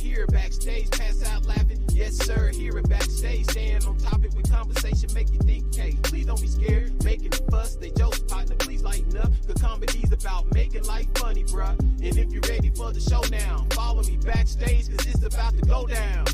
here at Backstage, pass out laughing. Yes, sir, here at Backstage, staying on topic with conversation, make you think, hey, please don't be scared, making a fuss, they jokes, partner, please lighten up, cause comedy's about making life funny, bruh. And if you're ready for the show now, follow me backstage, cause it's about to go down.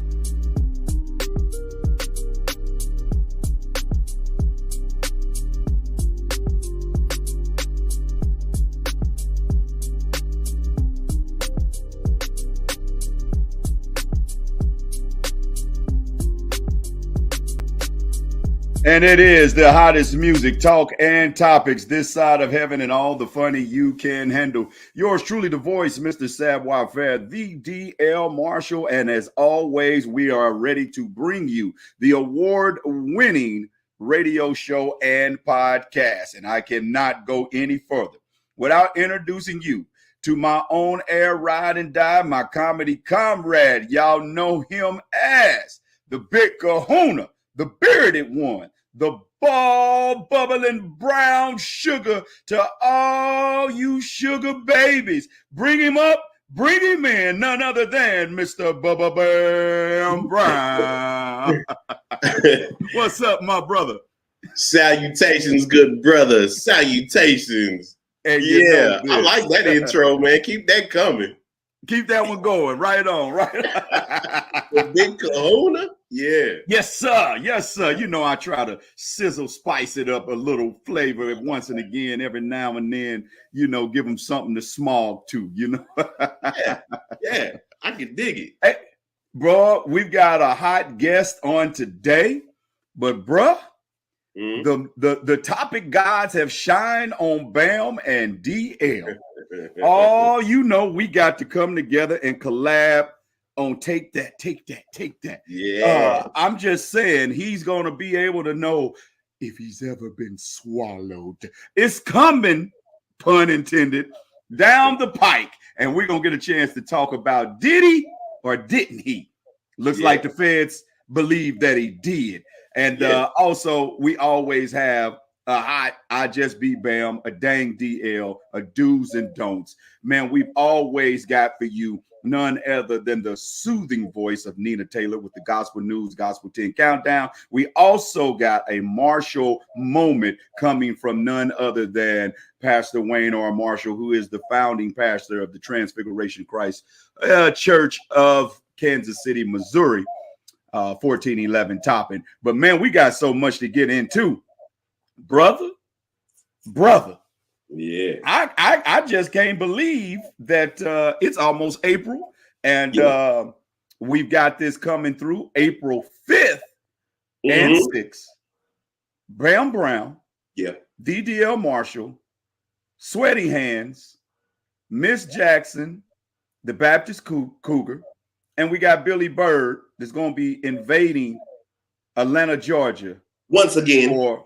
And it is the hottest music, talk, and topics this side of heaven and all the funny you can handle. Yours truly, the voice, Mr. Savoir Faire, the DL Marshall. And as always, we are ready to bring you the award-winning radio show and podcast. And I cannot go any further without introducing you to my own air ride and die, my comedy comrade. Y'all know him as the Big Kahuna, the bearded one, the ball bubbling brown sugar to all you sugar babies. Bring him up, bring him in, none other than Mr. Bubba Bam Brown. What's up, my brother? Salutations, good brother. Salutations. And yeah, I like that intro, man. Keep that coming. Keep that one going. Right on, right on. The Big Kahuna? Yeah. Yes, sir. Yes, sir. You know, I try to sizzle, spice it up a little flavor once and again, every now and then, you know, give them something to smog to, you know. yeah, I can dig it. Hey, bro, we've got a hot guest on today, but bro, the topic gods have shined on Bam and DL. Oh, you know, we got to come together and collab on Take That. Yeah. I'm just saying he's going to be able to know if he's ever been swallowed. It's coming, pun intended, down the pike. And we're going to get a chance to talk about did he or didn't he? Looks like the feds believe that he did. And also, we always have a hot I Just Be Bam, a dang DL, a do's and don'ts. Man, we've always got for you none other than the soothing voice of Nina Taylor with the Gospel News, Gospel 10 Countdown. We also got a Marshall moment coming from none other than Pastor Wayne R. Marshall, who is the founding pastor of the Transfiguration Christ Church of Kansas City, Missouri, 1411 topping. But man, we got so much to get into. Brother. Yeah, I just can't believe that it's almost April, and we've got this coming through April 5th and 6th. Bam Brown, DDL Marshall, Sweaty Hands, Miss Jackson, the Baptist Cougar, and we got Billy Bird that's going to be invading Atlanta, Georgia once again. Once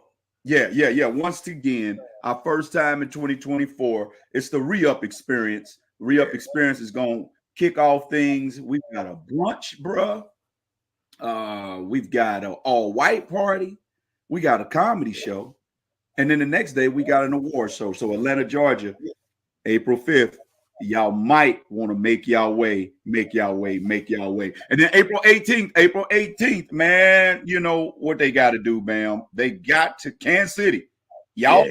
again, our first time in 2024. It's the re-up experience. Re-up experience is going to kick off things. We've got a brunch, bruh. We've got an all-white party. We got a comedy show. And then the next day, we got an award show. So Atlanta, Georgia, April 5th. Y'all might want to make y'all way. And then April 18th, man, you know what they got to do, Bam. They got to Kansas City. Y'all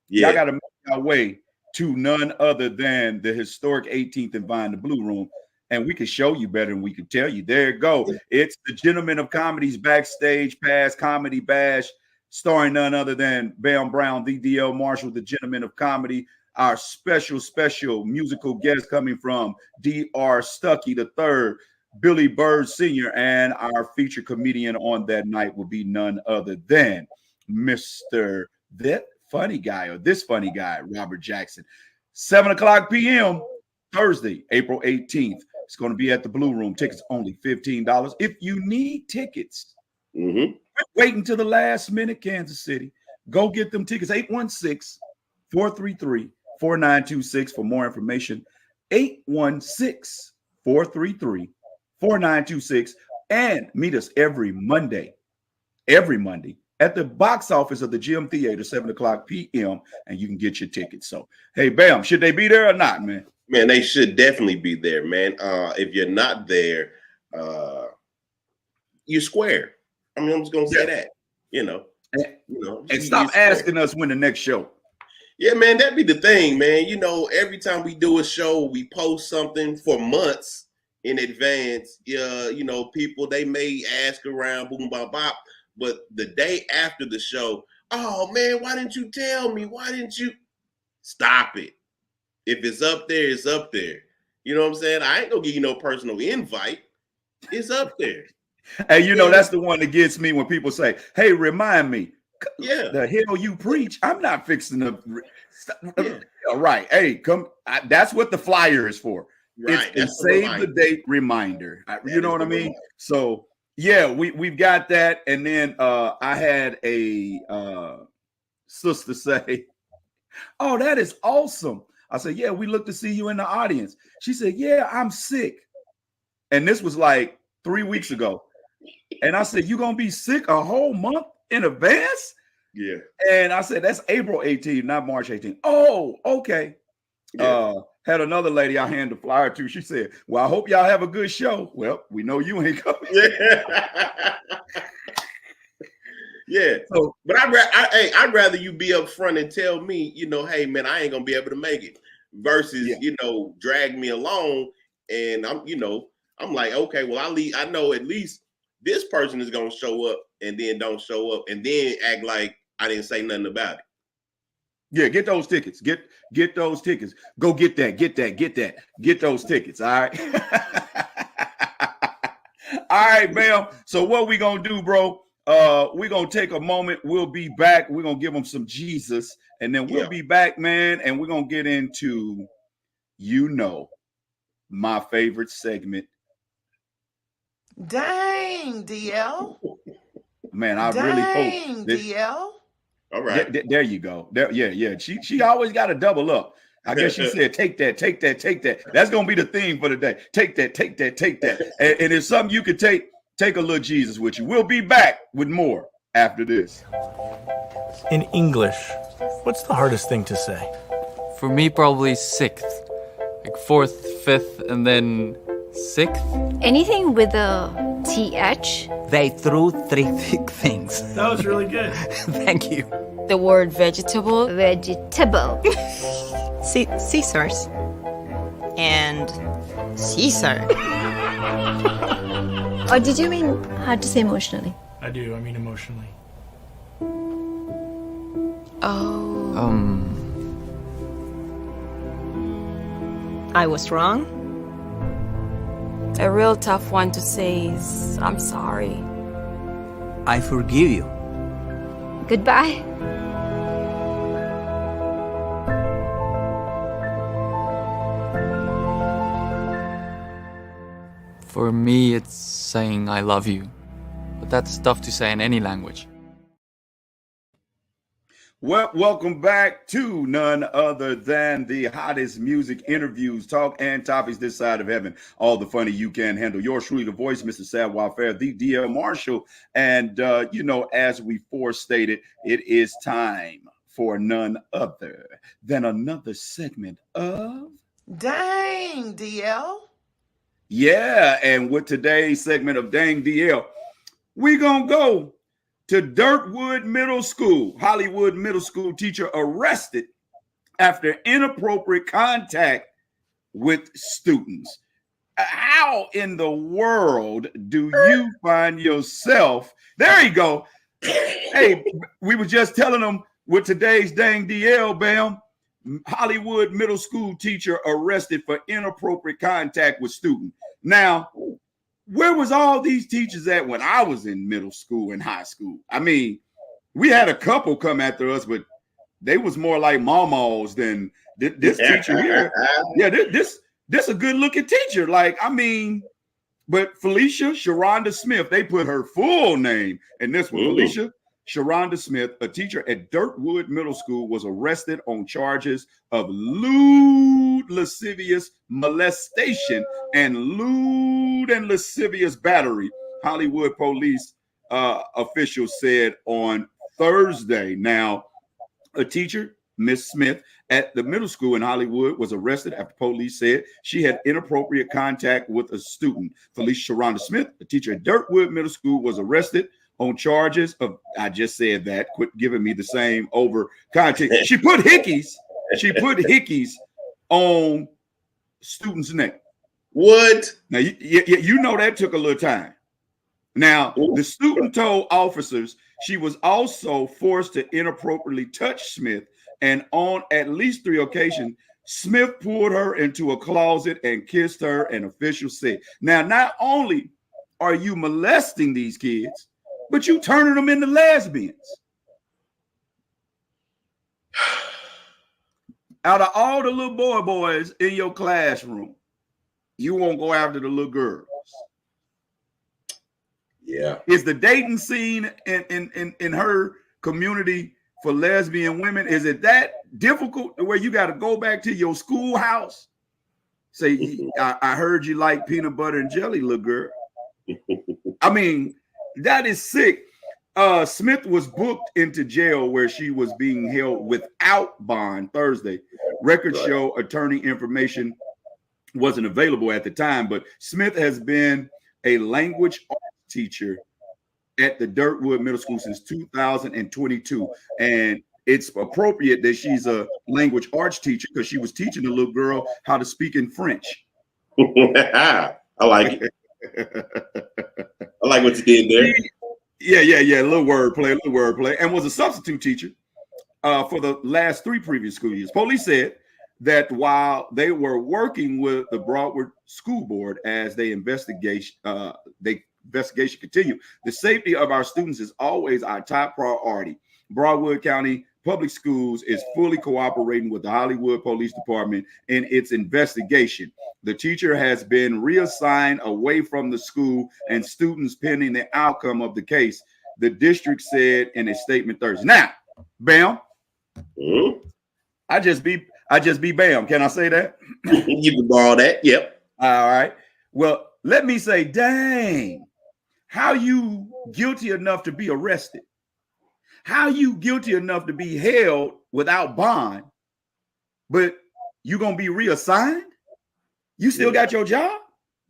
y'all got to make y'all way to none other than the historic 18th and Vine, the Blue Room. And we can show you better than we can tell you. There you go. It's the Gentlemen of Comedy's Backstage Pass Comedy Bash, starring none other than Bam Brown, the DL Marshall, the Gentlemen of Comedy. Our special musical guest coming from D.R. Stuckey III, Billy Bird Sr., and our featured comedian on that night will be none other than Mr. This funny guy, Robert Jackson. 7:00 p.m. Thursday, April 18th. It's going to be at the Blue Room. Tickets only $15. If you need tickets, wait until the last minute, Kansas City. Go get them tickets. 816-433-4926 for more information. 816-433-4926. And meet us every Monday at the box office of the Gym Theater, 7:00 p.m. and you can get your tickets. So, hey, Bam, should they be there or not, man? Man, they should definitely be there, man. If you're not there, you're square. I mean, I'm just gonna say that. You know, and stop asking us when the next show. Yeah, man, that'd be the thing, man. You know, every time we do a show, we post something for months in advance. You know, people they may ask around, boom, bop, bop, but the day after the show, oh man, why didn't you tell me? Why didn't you? Stop it. If it's up there, it's up there. You know what I'm saying? I ain't gonna give you no personal invite. It's up there. Hey, you know, that's the one that gets me when people say, hey, remind me. Yeah. The hell you preach. I'm not fixing to. Right. Hey, come. That's what the flyer is for. Right. It's save the date reminder. You know what I mean? Reminder. So, yeah, we've got that. And then I had a sister say, oh, that is awesome. I said, yeah, we look to see you in the audience. She said, yeah, I'm sick. And this was like 3 weeks ago. And I said, you going to be sick a whole month in advance? Yeah. And I said, that's April 18th, not March 18th. Oh, okay. Yeah. Had another lady I handed the flyer to. She said, well, I hope y'all have a good show. Well, we know you ain't coming. Yeah. Yeah. So, but I'd rather you be up front and tell me, you know, hey, man, I ain't going to be able to make it versus, you know, drag me along. And I'm like, okay, well, I know at least this person is going to show up and then don't show up and then act like I didn't say nothing about it. Yeah, get those tickets. Get those tickets. Go get that. Get those tickets. All right. All right, Bam. So what we going to do, bro? We're going to take a moment. We'll be back. We're going to give them some Jesus. And then we'll be back, man. And we're going to get into, my favorite segment. Dang, DL. Man, I really hope. DL. All right. There you go. Yeah. She always got to double up. I guess she said, take that. That's going to be the theme for the day. Take that. And it's something you could take a little Jesus with you. We'll be back with more after this. In English, what's the hardest thing to say? For me, probably sixth. Like fourth, fifth, and then sixth. Anything with a TH. They threw 3 thick things. That was really good. Thank you. The word vegetable. Vegetable. Caesars. And Caesar. Or did you mean hard to say emotionally? I do. I mean emotionally. Oh. I was wrong. A real tough one to say is, I'm sorry. I forgive you. Goodbye. For me, it's saying I love you. But that's tough to say in any language. Well, welcome back to none other than the hottest music interviews, talk, and topics this side of heaven. All the funny you can handle. Yours truly, the voice, Mr. Savoir Fair, the DL Marshall. And, as we forestated, it is time for none other than another segment of... Dang, DL. Yeah, and with today's segment of Dang DL, we're going to go to Dirtwood Middle School. Hollywood Middle School teacher arrested after inappropriate contact with students. How in the world do you find yourself? There you go. Hey, we were just telling them with today's Dang DL, Bam. Hollywood Middle School teacher arrested for inappropriate contact with student. Now, where was all these teachers at when I was in middle school and high school? I mean, we had a couple come after us, but they was more like mamas than this teacher here. Yeah, this a good looking teacher. Like, I mean, but Felicia Sharonda Smith, they put her full name in this one. Felicia Sharonda Smith, a teacher at Dirtwood Middle School, was arrested on charges of lewd, lascivious molestation and lewd and lascivious battery, Hollywood police officials said on Thursday. Now, a teacher Miss Smith at the middle school in Hollywood was arrested after police said she had inappropriate contact with a student. Felicia Sharonda Smith, a teacher at Dirtwood Middle School, was arrested on charges of, I just said that, quit giving me the same over content. She put hickeys on students' neck. What? Now, you know that took a little time. Now, the student told officers she was also forced to inappropriately touch Smith, and on at least 3 occasions, Smith pulled her into a closet and kissed her, an official said. Now, not only are you molesting these kids, but you turning them into lesbians. Out of all the little boys in your classroom, you won't go after the little girls. Yeah. Is the dating scene in her community for lesbian women, is it that difficult where you got to go back to your schoolhouse? Say, I heard you like peanut butter and jelly, little girl. I mean, that is sick. Smith was booked into jail where she was being held without bond Thursday. Records show attorney information wasn't available at the time, but Smith has been a language arts teacher at the Dirtwood Middle School since 2022. And it's appropriate that she's a language arts teacher because she was teaching the little girl how to speak in French. I like it. I like what you did there. Yeah. A little wordplay, and was a substitute teacher for the last 3 previous school years. Police said that while they were working with the Broward School Board as they investigation continued, the safety of our students is always our top priority. Broward County Public Schools is fully cooperating with the Hollywood Police Department in its investigation. The teacher has been reassigned away from the school and students pending the outcome of the case, the district said in a statement Thursday. Now, Bam, I just be Bam. Can I say that? You can borrow that. Yep. All right. Well, let me say, dang, how you guilty enough to be arrested? How you guilty enough to be held without bond, but you gonna be reassigned? You still got your job?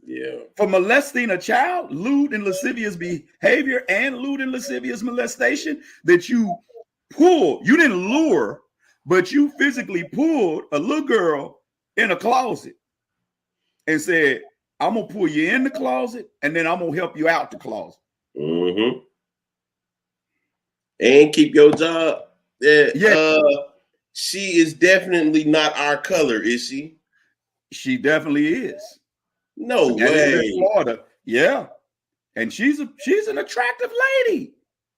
Yeah. For molesting a child, lewd and lascivious behavior, and lewd and lascivious molestation that you pulled. You didn't lure, but you physically pulled a little girl in a closet and said, I'm gonna pull you in the closet and then I'm gonna help you out the closet. Mm-hmm. And keep your job. Yeah. She is definitely not our color, is she? She definitely is. No way. In Florida. Yeah. And she's an attractive lady.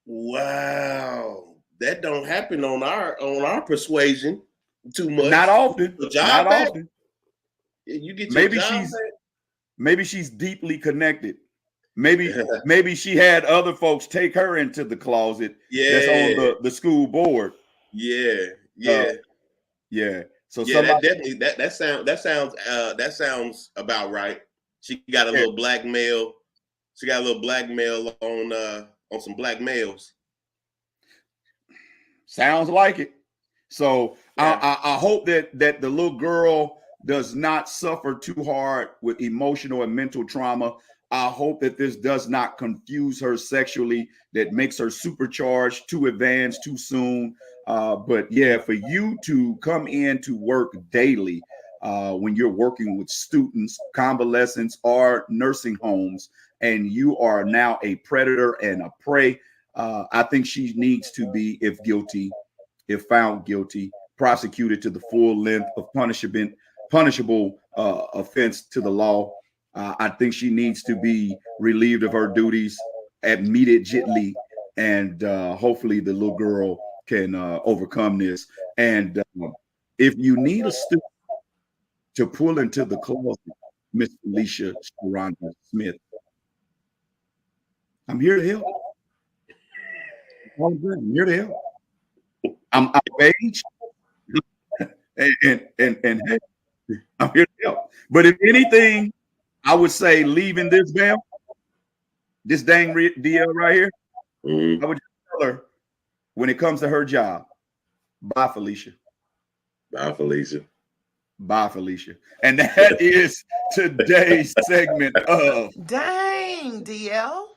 Wow. That don't happen on our persuasion too much. Not often. Not back? Often. You get your job maybe she's deeply connected. Maybe she had other folks take her into the closet. Yeah. That's on the school board. Yeah. So that sounds about right. She got a little blackmail. She got a little blackmail on some black males. Sounds like it. So yeah. I hope that the little girl does not suffer too hard with emotional and mental trauma. I hope that this does not confuse her sexually, that makes her supercharged, too advanced, too soon. But yeah, for you to come in to work daily when you're working with students, convalescents, or nursing homes, and you are now a predator and a prey, I think she needs to be, if found guilty, prosecuted to the full length of punishable offense to the law. I think she needs to be relieved of her duties immediately, and hopefully the little girl can overcome this. And if you need a student to pull into the closet, Miss Felicia Sharonda Smith, I'm here to help. I'm here to help. I'm of age, and hey, I'm here to help. But if anything, I would say leaving this dang DL right here, I would just tell her when it comes to her job, bye, Felicia. Bye, Felicia. Bye, Felicia. And that is today's segment of Dang, DL.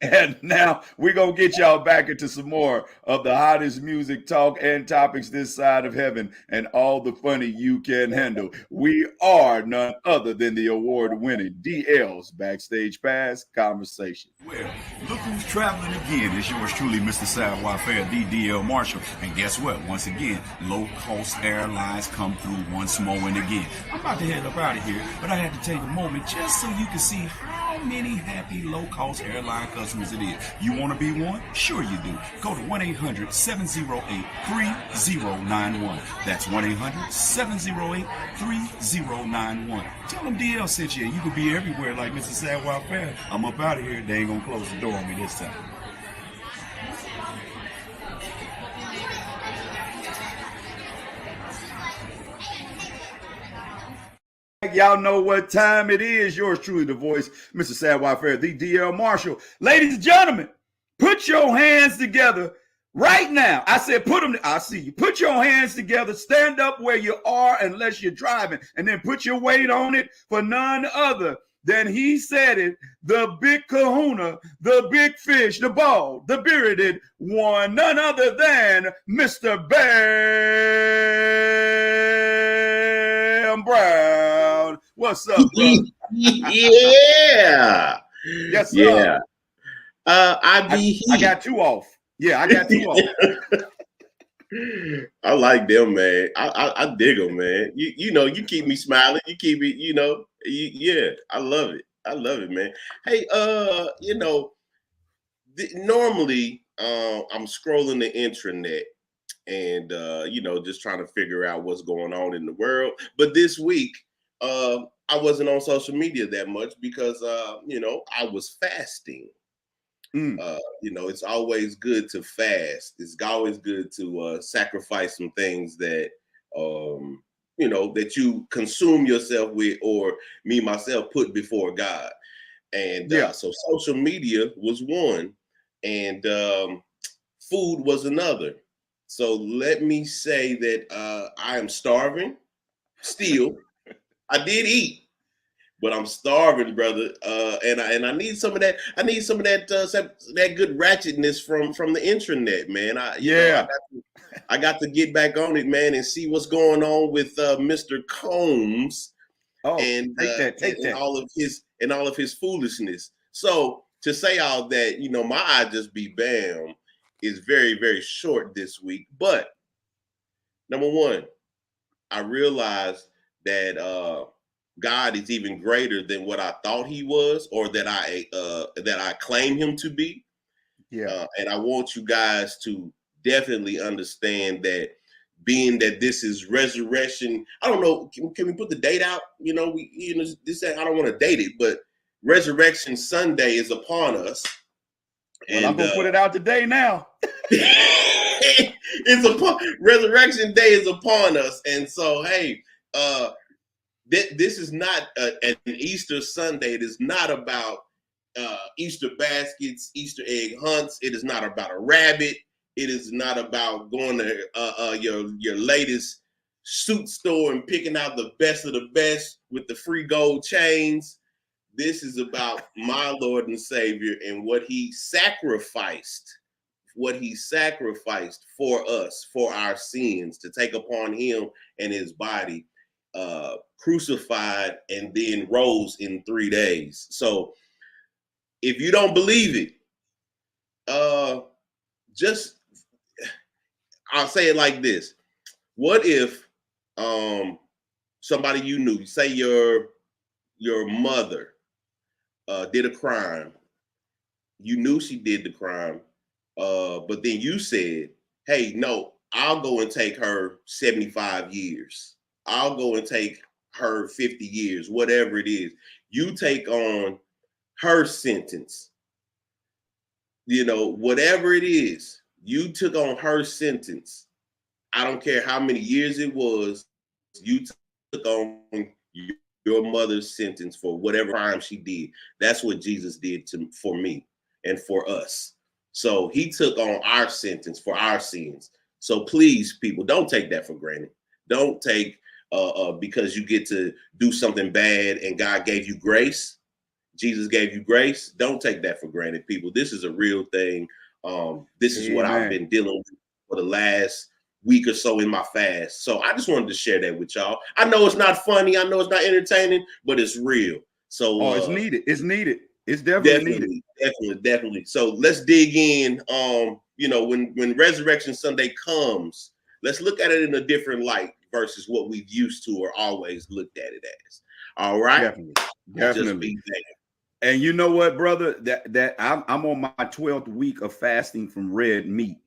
And now we're going to get y'all back into some more of the hottest music talk and topics this side of heaven and all the funny you can handle. We are none other than the award-winning DL's Backstage Pass Conversation. Well, look who's traveling again. It's yours truly, Mr. Sidewalk Fair, DL Marshall. And guess what? Once again, low-cost airlines come through once more and again. I'm about to head up out of here, but I had to take a moment just so you can see how many happy low-cost airline customers it is. You want to be one? Sure you do. Go to 1-800-708-3091. That's 1-800-708-3091. Tell them DL sent you, and you can be everywhere like Mr. Sidewalk Fair. I'm up out of here. They ain't gonna close the door on me this time. Y'all know what time it is. Yours truly, the voice, Mr. Sidewalk Fair, the DL Marshall. Ladies and gentlemen, put your hands together right now. I said put them, I see you. Put your hands together, stand up where you are unless you're driving, and then put your weight on it for none other than he said it, the big kahuna, the big fish, the bald, the bearded one, none other than Mr. Bam Brown. What's up, bro? Yeah. Yes, sir. Yeah. I got two off. Yeah, I got two off. I like them, man. I dig them, man. You know, you keep me smiling. You keep me, you know, yeah. I love it. I love it, man. Hey, you know, normally I'm scrolling the intranet and you know, just trying to figure out what's going on in the world. But this week, I wasn't on social media that much because you know, I was fasting. You know, it's always good to fast. It's always good to sacrifice some things that you know, that you consume yourself with, or me myself put before God. And so social media was one, and food was another. So let me say that I am starving still. I did eat, but I'm starving, brother. And I need some of that. I need some of that that good ratchetness from the intranet, man. I got to get back on it, man, and see what's going on with Mr. Combs and all of his foolishness. So to say all that, you know, my I just be bam is very, very short this week. But number one, I realized that God is even greater than what I thought he was, or that I claim him to be. Yeah. And I want you guys to definitely understand that, being that this is resurrection. I don't know. Can we put the date out? You know, this. I don't want to date it, but Resurrection Sunday is upon us. Well, and I'm gonna put it out today now. It's upon Resurrection Day is upon us, and so hey, this is not an Easter Sunday. It is not about Easter baskets, Easter egg hunts. It is not about a rabbit. It is not about going to your latest suit store and picking out the best of the best with the free gold chains. This is about my Lord and Savior and what he sacrificed for us, for our sins, to take upon him and his body, crucified and then rose in 3 days. So if you don't believe it, I'll say it like this. What if somebody you knew, say your mother, did a crime. You knew she did the crime, but then you said, hey, no, I'll go and take her 75 years. I'll go and take her 50 years, whatever it is. You take on her sentence. You know, whatever it is, you took on her sentence. I don't care how many years it was. You took on your mother's sentence for whatever crime she did. That's what Jesus did for me and for us. So he took on our sentence for our sins. So please, people, don't take that for granted. Don't take because you get to do something bad and God gave you grace. Jesus gave you grace. Don't take that for granted, people. This is a real thing. This is what I've been dealing with for the last week or so in my fast. So I just wanted to share that with y'all. I know it's not funny. I know it's not entertaining, but it's real. So it's needed. It's needed. It's definitely needed. Definitely. So let's dig in. When Resurrection Sunday comes, let's look at it in a different light versus what we've used to or always looked at it as. All right. Definitely. And you know what, brother? That I'm on my 12th week of fasting from red meat,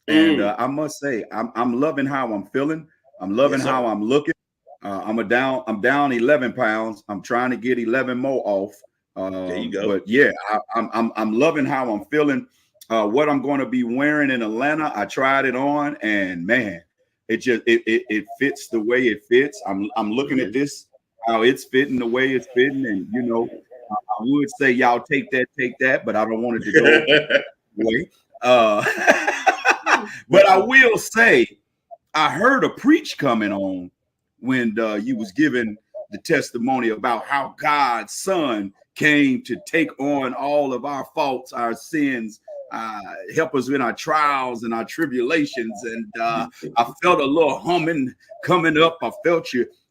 and I must say I'm loving how I'm feeling. I'm loving how I'm looking. I'm down 11 pounds. I'm trying to get 11 more off. There you go. But yeah, I'm loving how I'm feeling. What I'm going to be wearing in Atlanta, I tried it on, and man, it fits the way it fits. I'm looking at this, how it's fitting the way it's fitting, and you know, I would say y'all take that, but I don't want it to go away. But I will say, I heard a preach coming on when you was giving the testimony about how God's Son came to take on all of our faults, our sins, help us in our trials and our tribulations. And I felt a little humming coming up. I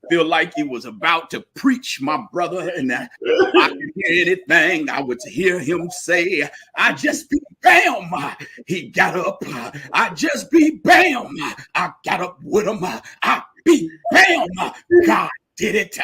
feel like he was about to preach, my brother, and I could hear anything. I would hear him say, I just be bam. He got up. I just be bam. I got up with him. I be bam. God did it.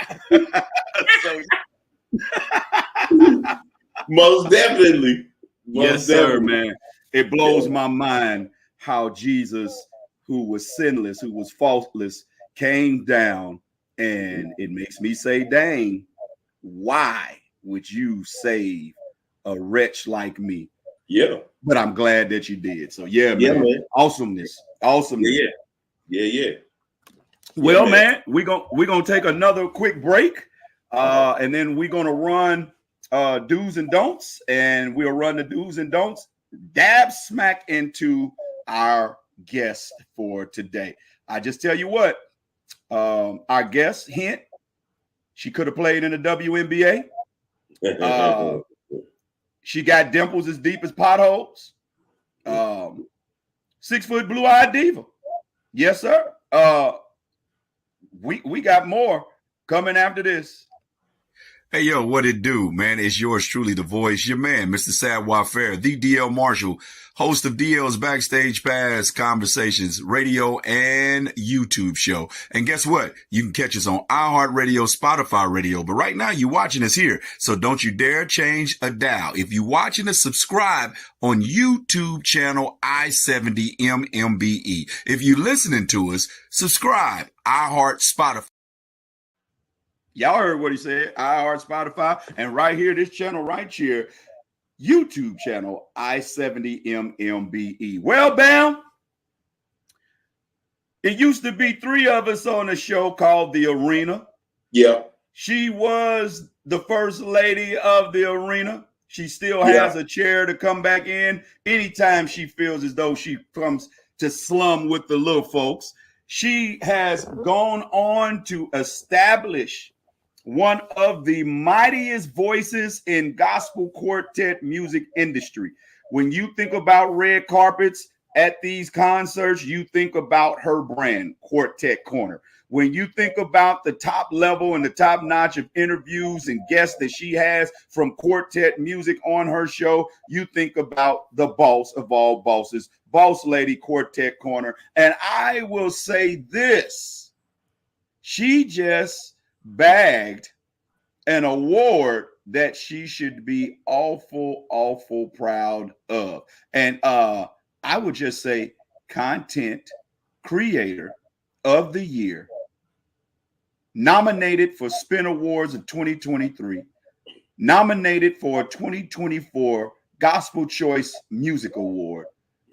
Most definitely. Yes, sir, man. It blows my mind how Jesus, who was sinless, who was faultless, came down, and it makes me say, dang, why would you save a wretch like me? Yeah. But I'm glad that you did. So yeah, man. Awesomeness. Yeah. Well, man, we're gonna take another quick break. And then we're gonna run do's and don'ts, and we'll run the do's and don'ts dab smack into our guest for today. I just tell you what, our guest, hint, she could have played in the WNBA. She got dimples as deep as potholes. 6 foot blue-eyed diva. Yes, sir. We got more coming after this. Hey, yo, what it do, man? It's yours truly, the voice, your man, Mr. Sadwa Fair, the DL Marshall, host of DL's Backstage Pass Conversations, radio and YouTube show. And guess what? You can catch us on iHeartRadio, Spotify Radio. But right now, you're watching us here, so don't you dare change a dial. If you're watching us, subscribe on YouTube channel I70MMBE. If you're listening to us, subscribe, iHeart, Spotify. Y'all heard what he said. iHeart, Spotify, and right here, this channel right here, YouTube channel, I70MMBE. Well, Bam, it used to be 3 of us on a show called The Arena. Yeah. She was the first lady of The Arena. She still has a chair to come back in anytime she feels as though she comes to slum with the little folks. She has gone on to establish one of the mightiest voices in gospel quartet music industry. When you think about red carpets at these concerts, you think about her brand, Quartet Corner. When you think about the top level and the top notch of interviews and guests that she has from quartet music on her show, you think about the boss of all bosses, Boss Lady Quartet Corner. And I will say this, she just bagged an award that she should be awful proud of. And I would just say Content Creator of the Year, nominated for Spin Awards of 2023, nominated for a 2024 Gospel Choice Music Award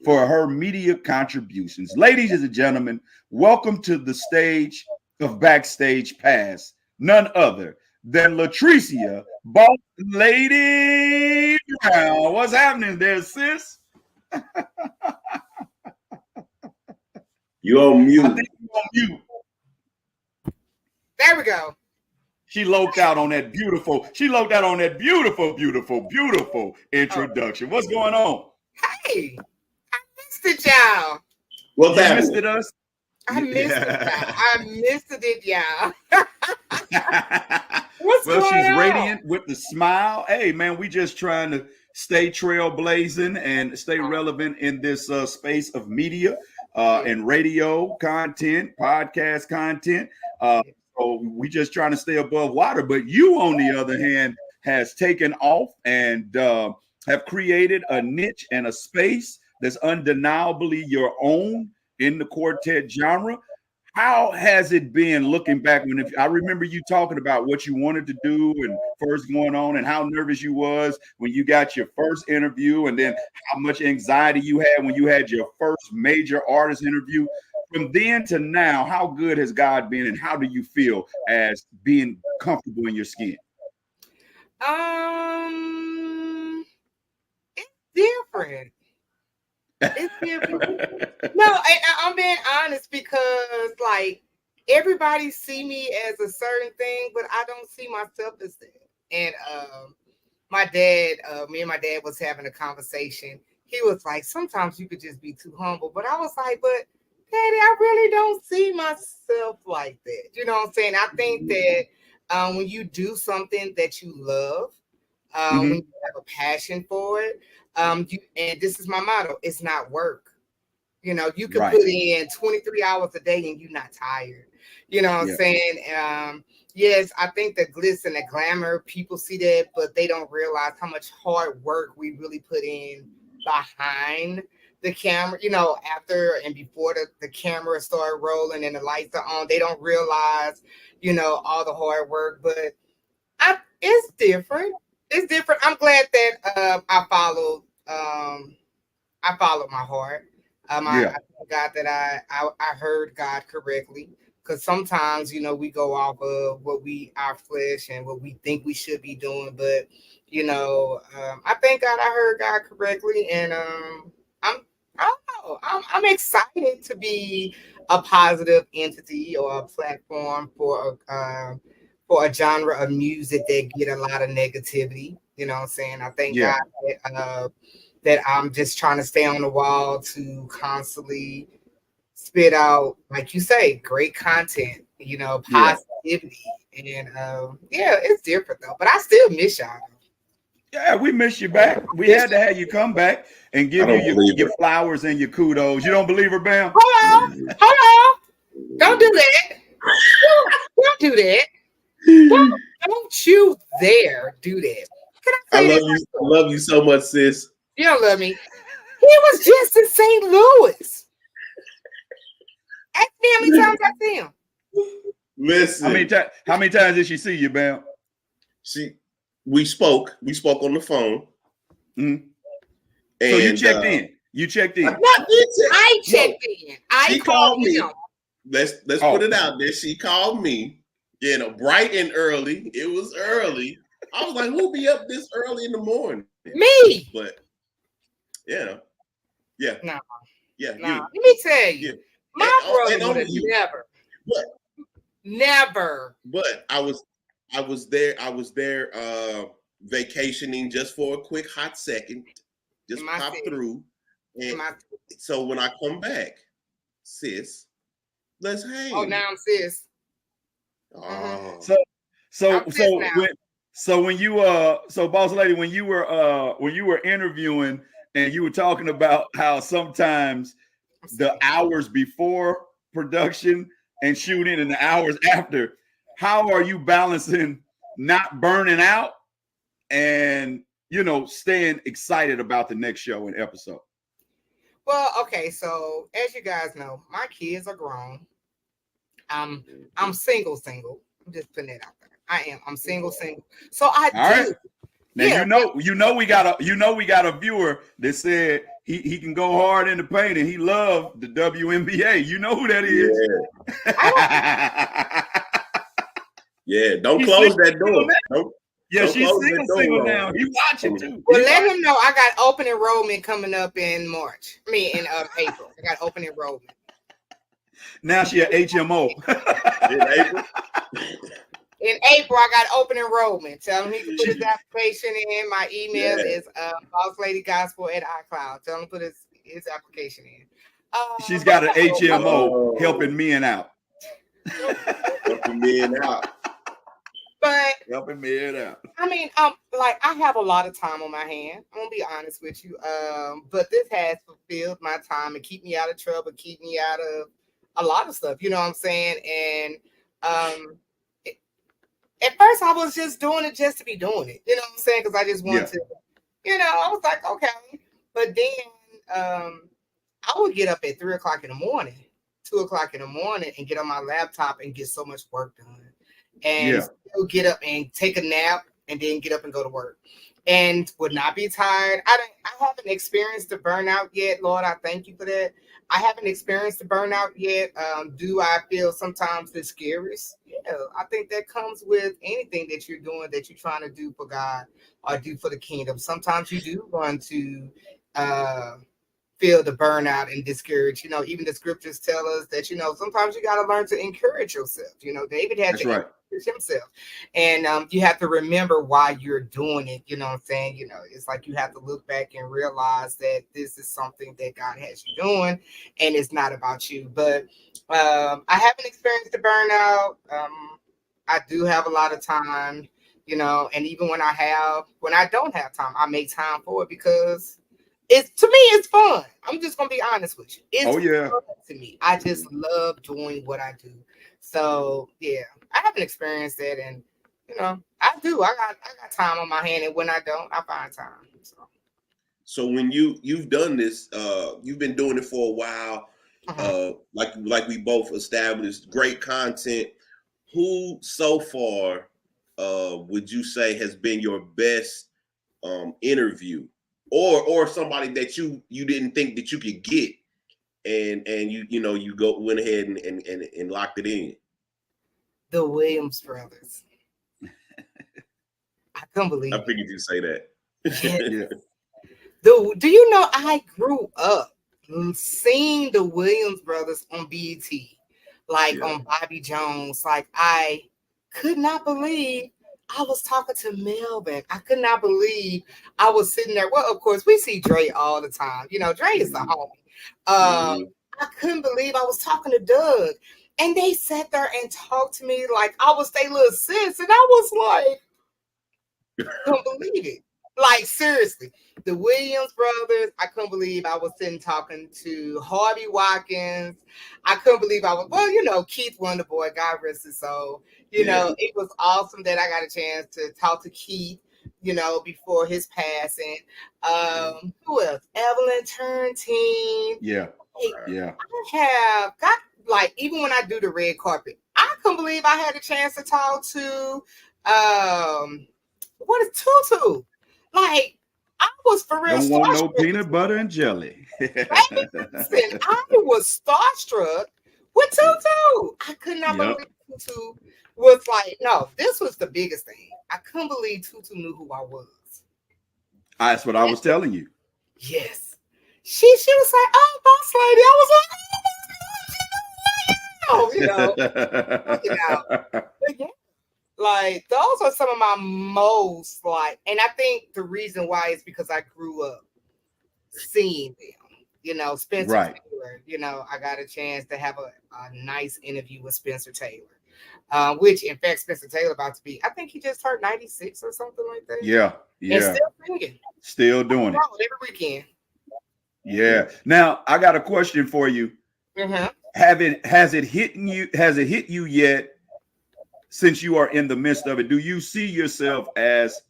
for her media contributions. Ladies and gentlemen, welcome to the stage of Backstage Pass, none other than Latrecia, Boss Lady Brown. What's happening there, sis? You on mute. I think you're on mute. There we go. She loped out on that beautiful. She loped out on that beautiful, beautiful, beautiful introduction. What's going on? Hey, I missed it, y'all. What's You happening? missed it, us? I missed it, y'all. I missed it, y'all. Well, going she's on? radiant with the smile. Hey, man, we just trying to stay trailblazing and stay relevant in this space of media and radio content, podcast content. So we just trying to stay above water. But you, on the other hand, has taken off and have created a niche and a space that's undeniably your own in the quartet genre. How has it been looking back? I remember you talking about what you wanted to do and first going on and how nervous you was when you got your first interview, and then how much anxiety you had when you had your first major artist interview. From then to now, how good has God been, and how do you feel as being comfortable in your skin? It's different. It's different. No, I'm being honest because like everybody see me as a certain thing, but I don't see myself as that. And my dad, me and my dad was having a conversation. He was like, sometimes you could just be too humble. But I was like, but Daddy, I really don't see myself like that. You know what I'm saying? I think that when you do something that you love, when you have a passion for it, and this is my motto, it's not work. You know, you can put in 23 hours a day and you're not tired. You know what I'm saying? Yes, I think the glitz and the glamour, people see that, but they don't realize how much hard work we really put in behind the camera, you know, after and before the camera started rolling and the lights are on. They don't realize, you know, all the hard work, but it's different. It's different. I'm glad that I followed my heart. I thank God that I heard God correctly, because sometimes, you know, we go off of our flesh and what we think we should be doing, but you know, I thank God I heard God correctly, and I'm excited to be a positive entity or a platform for a genre of music that get a lot of negativity. You know what I'm saying? I thank God that I'm just trying to stay on the wall to constantly spit out, like you say, great content, you know, positivity. And it's different though, but I still miss y'all. Yeah, we miss you back. We had to have you come back and give you your flowers and your kudos. You don't believe her, Bam? Hold on. Don't do that. Don't do that. Don't you dare do that. Can I say I love you so much, sis. You don't love me. He was just in St. Louis. Ask me how many times I see him. Listen. How many times did she see you, Bam? We spoke on the phone. Mm-hmm. So you checked in. You checked in. I checked in. She called me. Let's put it out there. She called me, you know, bright and early. It was early. I was like, who'll be up this early in the morning? Me. But No. Let me tell you, my brother would have never. But I was there vacationing just for a quick hot second, just pop through. And so when I come back, sis, let's hang. Oh, now I'm sis. Oh. So when you boss lady, when you were interviewing and you were talking about how sometimes the hours before production and shooting and the hours after, how are you balancing not burning out and, you know, staying excited about the next show and episode? Well, okay, so as you guys know, my kids are grown. I'm single. I'm just putting it out there. I'm single. So I do. Now you know we got a viewer that said he can go hard in the paint and he loved the WNBA. You know who that is? Yeah, don't close that door. She's single now. He watching too. Well, let him know I got open enrollment coming up in March. In April. I got open enrollment. Now she at HMO. In April. In April, I got open enrollment. Tell him he can put his application in. My email is bossladygospel@iCloud. Tell him to put his application in. She's got an HMO helping men out. Helping men out. But helping men out. I mean, like I have a lot of time on my hand. I'm gonna be honest with you. But this has fulfilled my time and keep me out of trouble, keep me out of a lot of stuff. You know what I'm saying? And at first I was just doing it just to be doing it. You know what I'm saying? Because I just wanted to, you know, I was like, okay. But then I would get up at 3 o'clock in the morning, 2 o'clock in the morning, and get on my laptop and get so much work done. And still get up and take a nap and then get up and go to work. And would not be tired. I haven't experienced the burnout yet. Lord, I thank you for that. I haven't experienced the burnout yet. Do I feel sometimes discouraged? Yeah, I think that comes with anything that you're doing that you're trying to do for God or do for the kingdom. Sometimes you do want to feel the burnout and discouraged. You know, even the scriptures tell us that, you know, sometimes you got to learn to encourage yourself. You know, David had to encourage himself. And you have to remember why you're doing it. You know what I'm saying? You know, it's like you have to look back and realize that this is something that God has you doing and it's not about you. But I haven't experienced the burnout. I do have a lot of time, you know, and even when I don't have time, I make time for it because to me, it's fun. I'm just gonna be honest with you. It's fun to me. I just love doing what I do. So yeah, I haven't experienced that, and you know, I do. I got time on my hand, and when I don't, I find time. So when you've done this, you've been doing it for a while. Like we both established, great content. Who so far would you say has been your best interview? Or somebody that you didn't think that you could get, and you went ahead and locked it in. The Williams brothers. I couldn't believe. I figured you'd say that. Yeah. Do you know I grew up seeing the Williams brothers on BET, like on Bobby Jones. Like I could not believe. I was talking to Melvin. I could not believe I was sitting there. Well, of course, we see Dre all the time. You know, Dre is the homie. I couldn't believe I was talking to Doug. And they sat there and talked to me like I was their little sis. And I was like, couldn't believe it. Like, seriously. The Williams brothers, I couldn't believe I was sitting talking to Harvey Watkins. I couldn't believe well, you know, Keith Wonderboy, God rest his soul. You know, it was awesome that I got a chance to talk to Keith, you know, before his passing. Who else? Evelyn Turntine. Yeah. I have got, like, even when I do the red carpet, I couldn't believe I had a chance to talk to, what is Tutu? Like, I was for real. Don't want no peanut butter and jelly. Listen, I was starstruck with Tutu. I could not believe Tutu was like, no, this was the biggest thing. I couldn't believe Tutu knew who I was. That's what I was telling you. Yes. She was like, oh, boss lady. I was like, oh, you know. Like, those are some of my most, like, and I think the reason why is because I grew up seeing them, you know, Spencer Taylor, you know, I got a chance to have a nice interview with Spencer Taylor, which, in fact, Spencer Taylor about to be, I think he just turned 96 or something like that. Yeah. And still singing. Still doing it. Every weekend. Yeah. Now, I got a question for you. Has it hit you yet? Since you are in the midst of it, do you see yourself as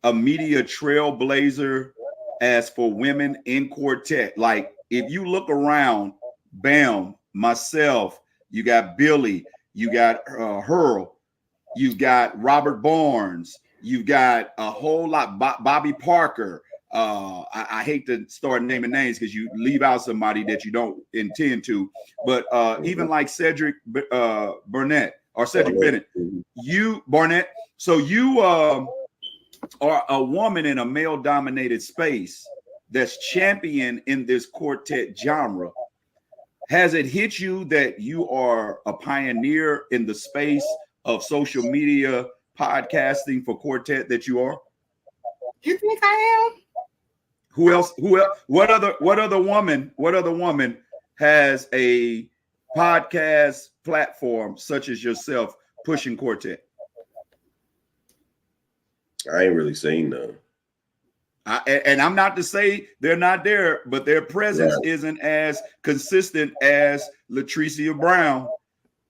a media trailblazer as for women in quartet? Like, if you look around, Bam, myself, you got Billy, you got Hurl, you've got Robert Barnes, you've got a whole lot, Bobby Parker. I hate to start naming names because you leave out somebody that you don't intend to, but even like Cedric Burnett. Or Cedric Bennett, Barnett. So you are a woman in a male-dominated space that's champion in this quartet genre. has it hit you that you are a pioneer in the space of social media podcasting for Quartet that you are? You think I am? Who else? What other woman has a podcast platform such as yourself pushing Quartet? I ain't really seen none. And I'm not to say they're not there, but their presence isn't as consistent as Latrecia Brown.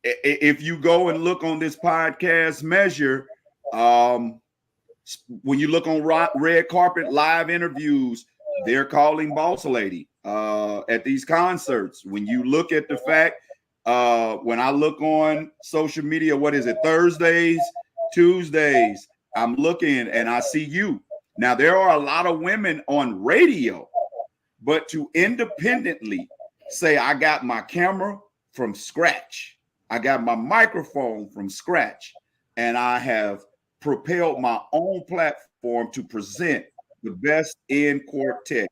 If you go and look on this podcast measure, when you look on red carpet live interviews, they're calling Boss Lady at these concerts. When you look at the fact, when I look on social media, what is it, Thursdays, Tuesdays, I'm looking and I see you. Now, there are a lot of women on radio, but to independently say, I got my camera from scratch, I got my microphone from scratch, and I have propelled my own platform to present the best in Quartet.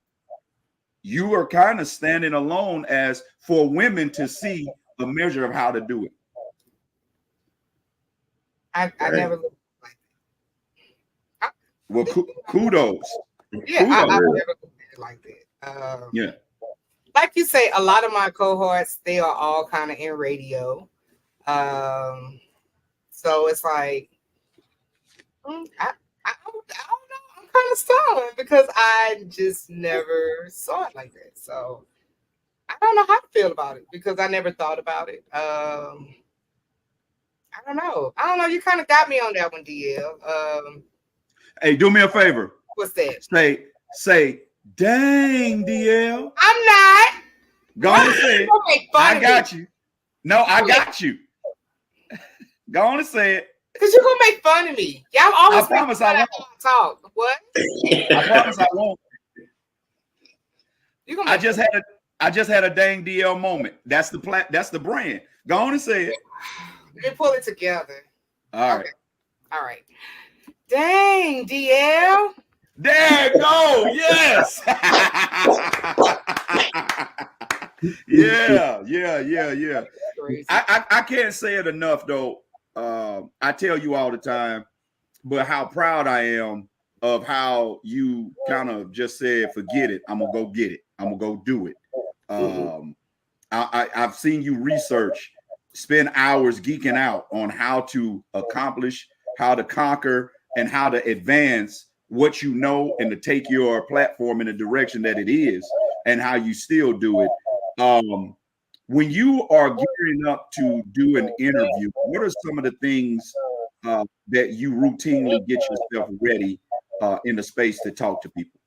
You are kind of standing alone as for women to see a measure of how to do it. I never looked like that. Well, kudos. Yeah, kudos. I never looked at it like that. Yeah. Like you say, a lot of my cohorts, they are all kind of in radio. So it's like, I don't know. I'm kind of stunned because I just never saw it like that. So I don't know how to feel about it because I never thought about it. I don't know. You kind of got me on that one, DL. Hey, do me a favor. What's that? Say, dang, DL. I'm not. Go on and say it. I got you. No, I got you. Go on and say it. Because you're gonna make fun of me. Y'all always I promise I won't talk. What? I promise I won't. I just had a dang DL moment. That's the brand. Go on and say it. Let me pull it together. All right. All right. Dang, DL. There you go. Yes. Yeah. I can't say it enough though. I tell you all the time, but how proud I am of how you kind of just said, forget it. I'm gonna go get it. I'm gonna go do it. I've seen you research, spend hours geeking out on how to accomplish, how to conquer, and how to advance what you know and to take your platform in the direction that it is and how you still do it. When you are gearing up to do an interview, what are some of the things that you routinely get yourself ready in the space to talk to people?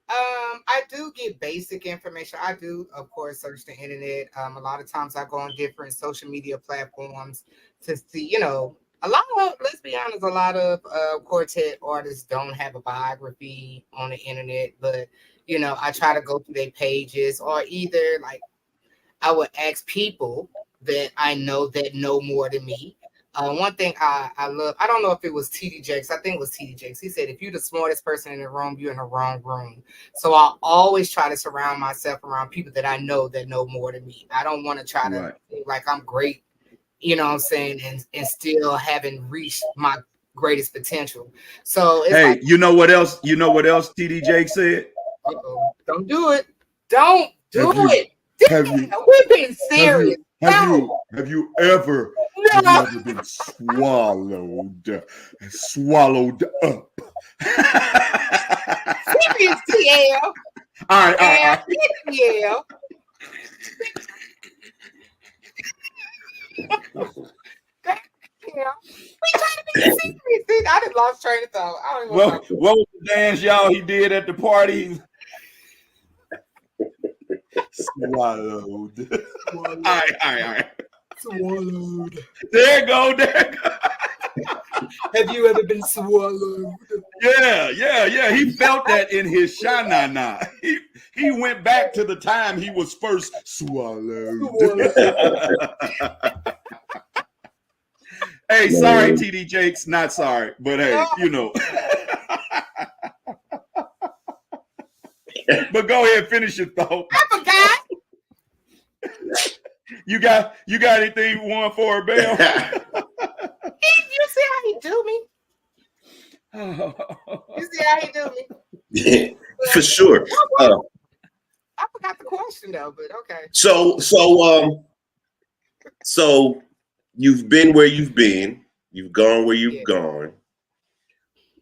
I do get basic information. I do, of course, search the internet. A lot of times I go on different social media platforms to see, let's be honest, a lot of Quartet artists don't have a biography on the internet, but, I try to go through their pages or either like I would ask people that I know that know more than me. One thing I love, I don't know if it was TD Jakes. I think it was TD Jakes. He said, if you're the smartest person in the room, you're in the wrong room. So I always try to surround myself around people that I know that know more than me. I don't want to try to think like I'm great, you know what I'm saying, and still haven't reached my greatest potential. So it's hey, you know what else TD Jakes said? Don't do it. Don't do it. We're being serious. Have you ever been swallowed up? Serious, TL. All right. TL. We trying to be serious. I done lost train of thought. I don't even what was the dance y'all he did at the party? Swallowed. All right. Swallowed. There you go. Have you ever been swallowed? Yeah. He felt that in his sha-na-na. He went back to the time he was first swallowed. Hey, sorry, TD Jakes. Not sorry, but hey, But go ahead, finish your thought. I forgot. You got anything one for her, Bell? You see how he do me? You see how he do me? For sure. I forgot the question though, but okay. So you've been where you've been. You've gone where you've gone.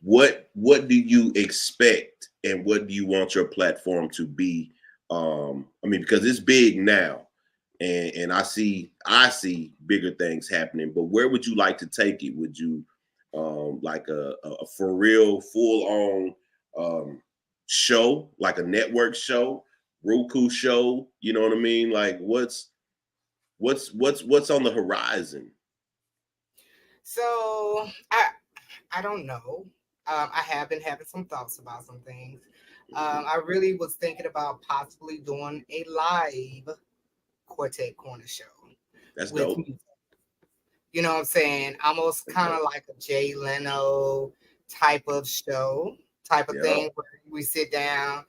What do you expect, and what do you want your platform to be? I mean, because it's big now, and I see bigger things happening. But where would you like to take it? Would you like a for real full on show, like a network show, Roku show? You know what I mean? Like what's on the horizon? So I don't know. I have been having some thoughts about some things. I really was thinking about possibly doing a live Quartet Corner show. That's dope. Music. You know what I'm saying? Almost kind of like a Jay Leno type of show, type of thing where we sit down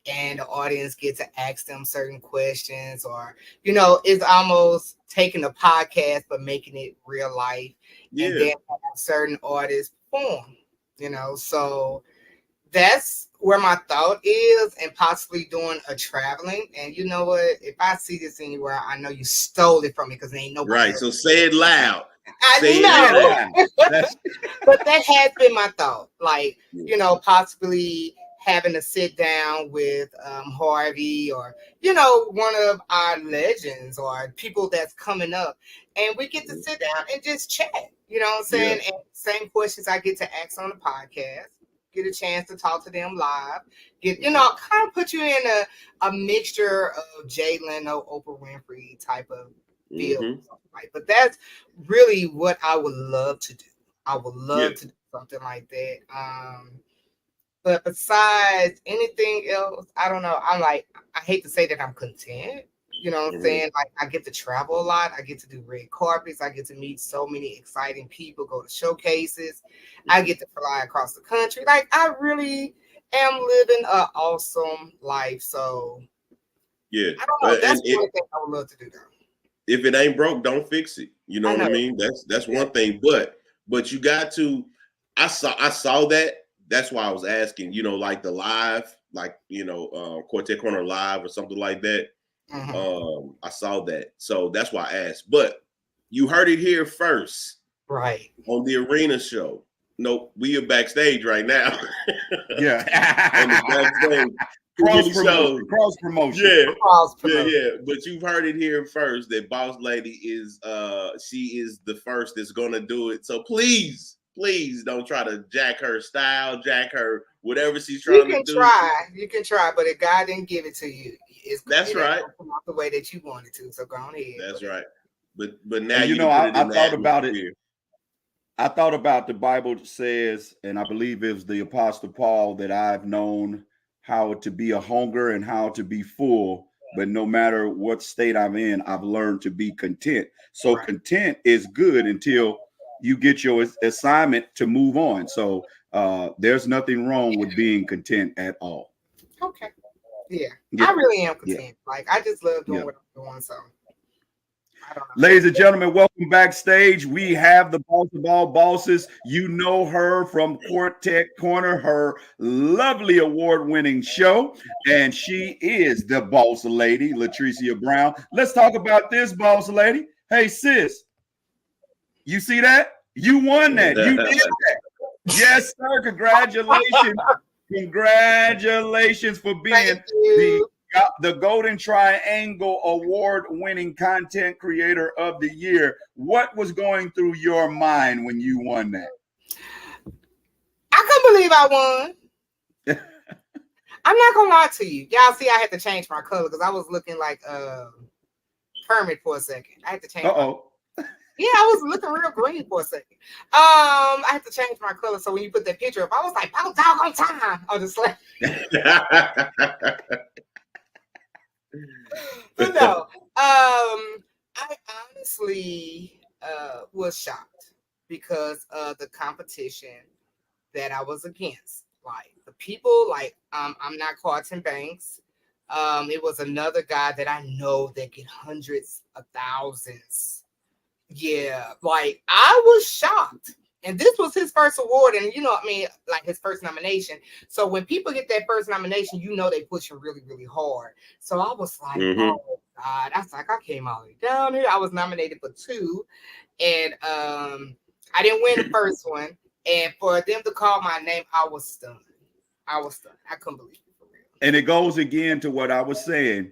and the audience get to ask them certain questions, or, you know, it's almost taking a podcast but making it real life. And then have certain artists perform, you know. So that's where my thought is, and possibly doing a traveling. And you know what? If I see this anywhere, I know you stole it from me because there ain't nobody. Right. So say it loud. I know. But that has been my thought. Like, you know, possibly having to sit down with Harvey, or, you know, one of our legends or people that's coming up, and we get to sit down and just chat. You know what I'm saying? And same questions I get to ask on the podcast. Get a chance to talk to them live. Get, you know, kind of put you in a mixture of Jay Leno, Oprah Winfrey type of feel. Right? But that's really what I would love to do. I would love to do something like that. But besides anything else, I don't know. I'm like, I hate to say that I'm content. You know what I'm saying? Like, I get to travel a lot. I get to do red carpets. I get to meet so many exciting people, go to showcases. I get to fly across the country. Like, I really am living an awesome life. So, I don't know. That's one thing I would love to do, though. If it ain't broke, don't fix it. You know what I mean? That's one thing. But you got to. I saw that. That's why I was asking. You know, like the live, like, you know, Quartet Corner live or something like that. I saw that, so that's why I asked. But you heard it here first, right? On the arena show. Nope, we are backstage right now. Yeah, on the backstage. Cross promotion. Yeah. But you've heard it here first that Boss Lady is she is the first that's gonna do it. So please don't try to jack her style, jack her whatever she's trying to do. You can try, but if God didn't give it to you, that's right. Come out the way that you wanted to. So go on ahead. That's right. But now you know, I thought about it. I thought about the Bible says, and I believe it was the Apostle Paul, that I've known how to be a hunger and how to be full. But no matter what state I'm in, I've learned to be content. So content is good until you get your assignment to move on. So there's nothing wrong with being content at all. Okay. Yeah. I really am content. Like, I just love doing what I'm doing. So I don't know. Ladies and gentlemen, welcome backstage. We have the boss of all bosses. You know her from Quartet Corner, her lovely award-winning show, and she is the boss lady, Latrecia Brown. Let's talk about this, boss lady. Hey, sis, you see that? You won that. You did that. Yes, sir. Congratulations. Congratulations for being the Golden Triangle Award-winning Content Creator of the Year. What was going through your mind when you won that? I couldn't believe I won. I'm not gonna lie to you. Y'all see, I had to change my color because I was looking like Kermit for a second. I had to change. Yeah, I was looking real green for a second. I had to change my color. So when you put that picture up, I was like, "Oh, doggone time!" I was just like, but no. I honestly was shocked because of the competition that I was against. Like the people, like I'm not Carlton Banks. It was another guy that I know that get hundreds of thousands. Yeah, like I was shocked. And this was his first award, and you know what I mean, like his first nomination. So when people get that first nomination, you know they push really, really hard. So I was like, oh God, I was like, I came all the way down here. I was nominated for 2, and I didn't win the first one. And for them to call my name, I was stunned. I couldn't believe it for real. And it goes again to what I was saying.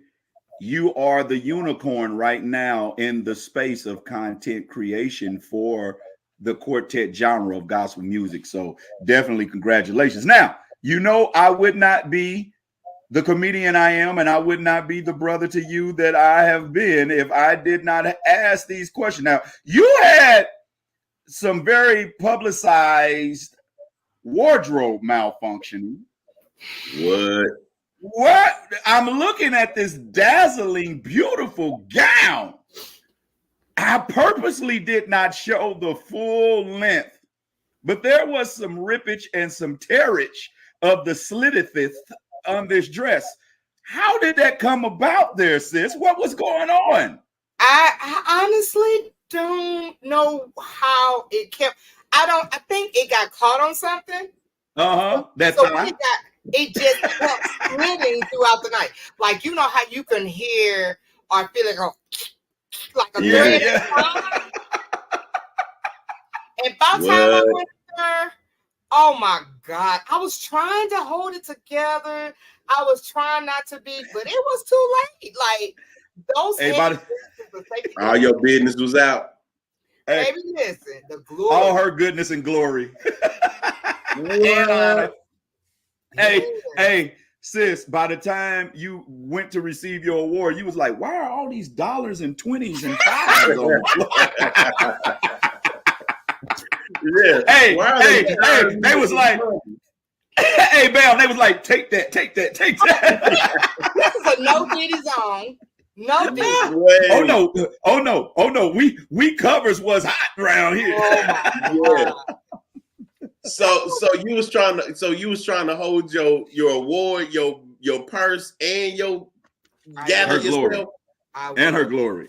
You are the unicorn right now in the space of content creation for the quartet genre of gospel music. So definitely congratulations. Now, you know, I would not be the comedian I am, and I would not be the brother to you that I have been if I did not ask these questions. Now, you had some very publicized wardrobe malfunction. What? I'm looking at this dazzling, beautiful gown. I purposely did not show the full length, but there was some rippage and some tearage of the slitted on this dress. How did that come about there, sis? What was going on? I honestly don't know how it kept. I think it got caught on something. That's so it just kept splitting throughout the night. Like, you know how you can hear or feel it go like a thread. And by the time I went there, oh my God, I was trying to hold it together. I was trying not to be, but it was too late. Like those all your business was out. Baby, listen, the glory. All her goodness and glory. Hey, sis, by the time you went to receive your award, you was like, why are all these dollars and 20s and 5s on the floor? Hey, they was like, hey, Bam, they was like, take that. This is a no Diddy zone. No Diddy. Oh no. We covers was hot around here. Oh my God. So you was trying to hold your award, your purse, and your gather yourself and her glory.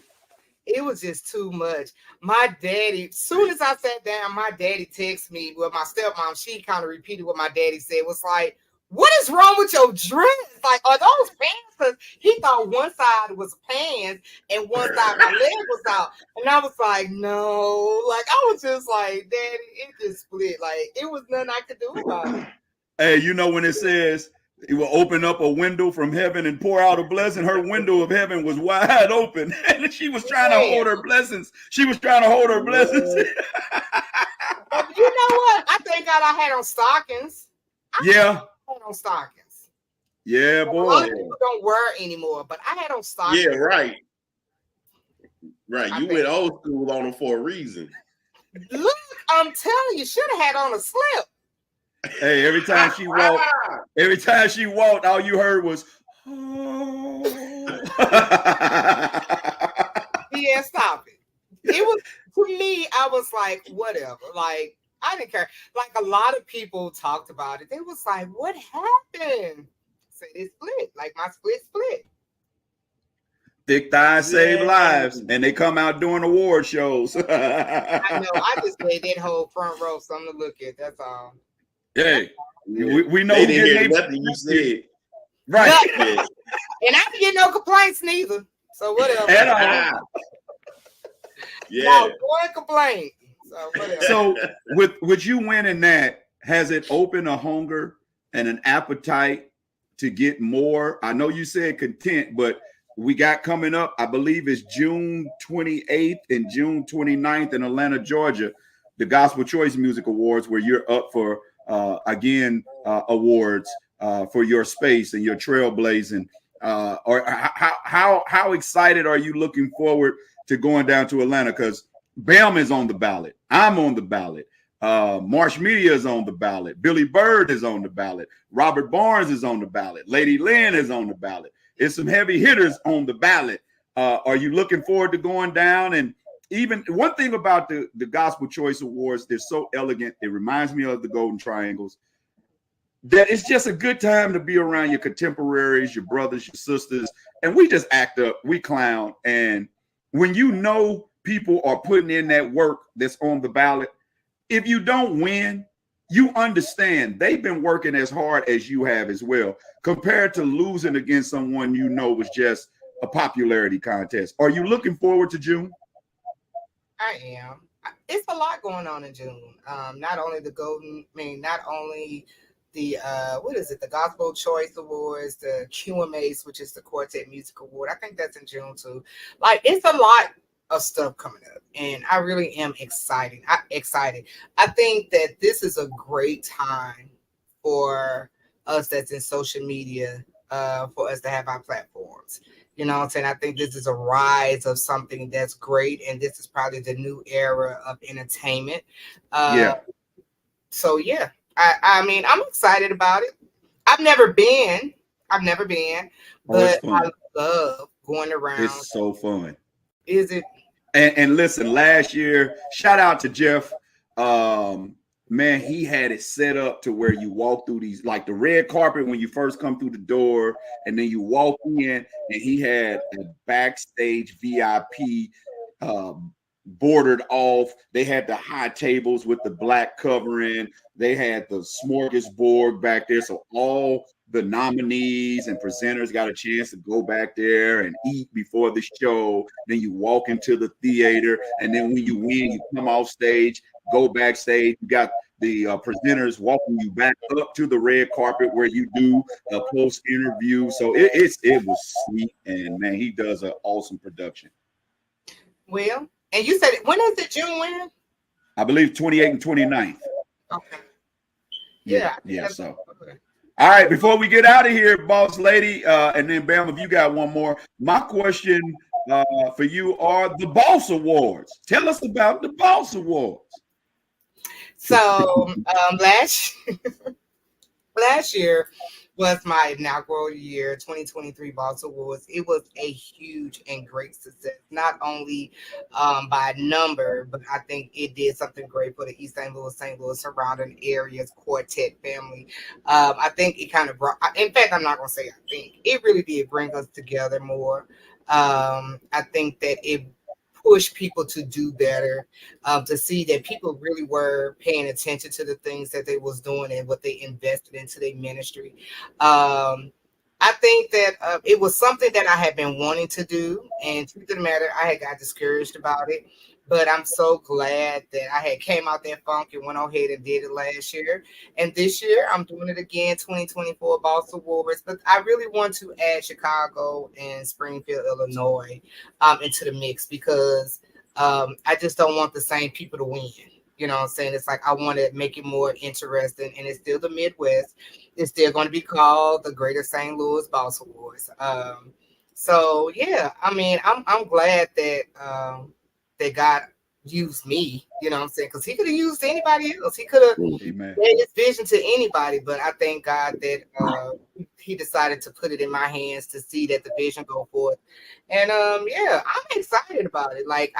It was just too much. My daddy, soon as I sat down, my daddy texted me. Well, my stepmom, she kind of repeated what my daddy said. Was like, what is wrong with your dress? Like, are those pants? Because he thought one side was pants and one side my leg was out. And I was like, no. Like, I was just like, Daddy, it just split. Like, it was nothing I could do about it. Hey, you know when it says it will open up a window from heaven and pour out a blessing, her window of heaven was wide open. And she was trying to hold her blessings. But you know what? I thank God I had on stockings. I had on stockings. Yeah, boy. A lot of people don't wear anymore, but I had on stockings. Yeah, right. You went old school on them for a reason. Look, I'm telling you, should have had on a slip. Hey, every time she walked, all you heard was, oh. Yeah, stop it. It was, to me, I was like, whatever. Like, I didn't care. Like, a lot of people talked about it. They was like, what happened? I said, it split. Like, my split. Thick thighs save lives, and they come out doing award shows. I know. I just made that whole front row something to look at. That's all. Hey, we know they didn't hear nothing you said. Right. And I didn't get no complaints neither. So whatever. Yeah. One complaint. So whatever. So with you winning that, has it opened a hunger and an appetite to get more? I know you said content, but we got coming up, I believe it's June 28th and June 29th in Atlanta, Georgia, the Gospel Choice Music Awards, where you're up for awards for your space and your trailblazing. Or how excited are you looking forward to going down to Atlanta? Because Bam is on the ballot. I'm on the ballot. Marsh Media is on the ballot. Billy Bird is on the ballot. Robert Barnes is on the ballot. Lady Lynn is on the ballot. It's some heavy hitters on the ballot. Are you looking forward to going down? And even one thing about the Gospel Choice Awards, they're so elegant. It reminds me of the Golden Triangles. that it's just a good time to be around your contemporaries, your brothers, your sisters, and we just act up, we clown. And when you know people are putting in that work that's on the ballot, if you don't win, you understand they've been working as hard as you have as well, compared to losing against someone you know was just a popularity contest. Are you looking forward to June? I am. It's a lot going on in June. Not only not only the what is it, the Gospel Choice Awards, the QMAs, which is the Quartet Music Award. I think that's in June too. Like, it's a lot of stuff coming up, and I really am excited. I think that this is a great time for us that's in social media, for us to have our platforms. You know what I'm saying? I think this is a rise of something that's great, and this is probably the new era of entertainment. So yeah, I mean, I'm excited about it. I've never been, but I love going around. It's so fun. Is it? And listen, last year, shout out to Jeff. Man, he had it set up to where you walk through these, like the red carpet when you first come through the door, and then you walk in, and he had a backstage VIP bordered off. They had the high tables with the black covering. They had the smorgasbord back there. So all the nominees and presenters got a chance to go back there and eat before the show. Then you walk into the theater, and then when you win, you come off stage, go backstage. You got the presenters walking you back up to the red carpet where you do a post interview. So it was sweet, and man, he does an awesome production. Well, and you said, when is it, June when? I believe 28th and 29th. Okay. Yeah. So, all right. Before we get out of here, boss lady, and then Bam, if you got one more, my question for you are the Boss Awards. Tell us about the Boss Awards. So last year was my inaugural year, 2023 Boss Awards. It was a huge and great success, not only by number, but I think it did something great for the East St. Louis surrounding areas quartet family. I think it kind of brought, in fact, I'm not going to say I think, it really did bring us together more. I think that it push people to do better, to see that people really were paying attention to the things that they was doing and what they invested into their ministry. I think that it was something that I had been wanting to do, and truth of the matter, I had got discouraged about it. But I'm so glad that I had came out that funk and went ahead and did it last year. And this year, I'm doing it again, 2024 Boss Awards. But I really want to add Chicago and Springfield, Illinois into the mix, because I just don't want the same people to win. You know what I'm saying? It's like I want to make it more interesting. And it's still the Midwest. It's still going to be called the Greater St. Louis Boss Awards. So, yeah, I mean, I'm glad that that God used me, you know what I'm saying? Because he could have used anybody else. He could have made his vision to anybody, but I thank God that he decided to put it in my hands to see that the vision go forth. And yeah, I'm excited about it. Like,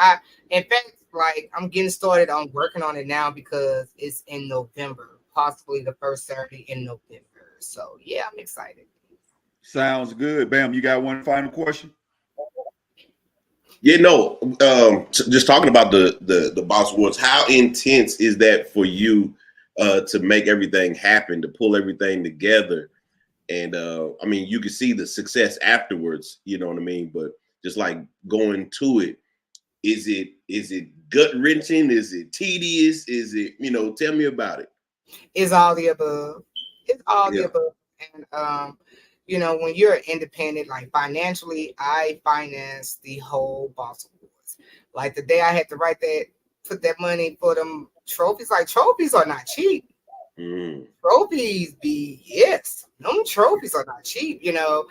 in fact, like, I'm getting started on working on it now because it's in November, possibly the first Saturday in November. So yeah, I'm excited. Sounds good. Bam, you got one final question? Yeah, no. Just talking about the Boss Awards, how intense is that for you to make everything happen, to pull everything together? And I mean, you can see the success afterwards, you know what I mean? But just like going to it, is it gut wrenching? Is it tedious? Is it, you know, tell me about it. It's all the above. It's all the above. And you know, when you're independent, like financially, I financed the whole Boss Awards. Like the day I had to put that money for them trophies, like trophies are not cheap. Trophies them trophies are not cheap. You know,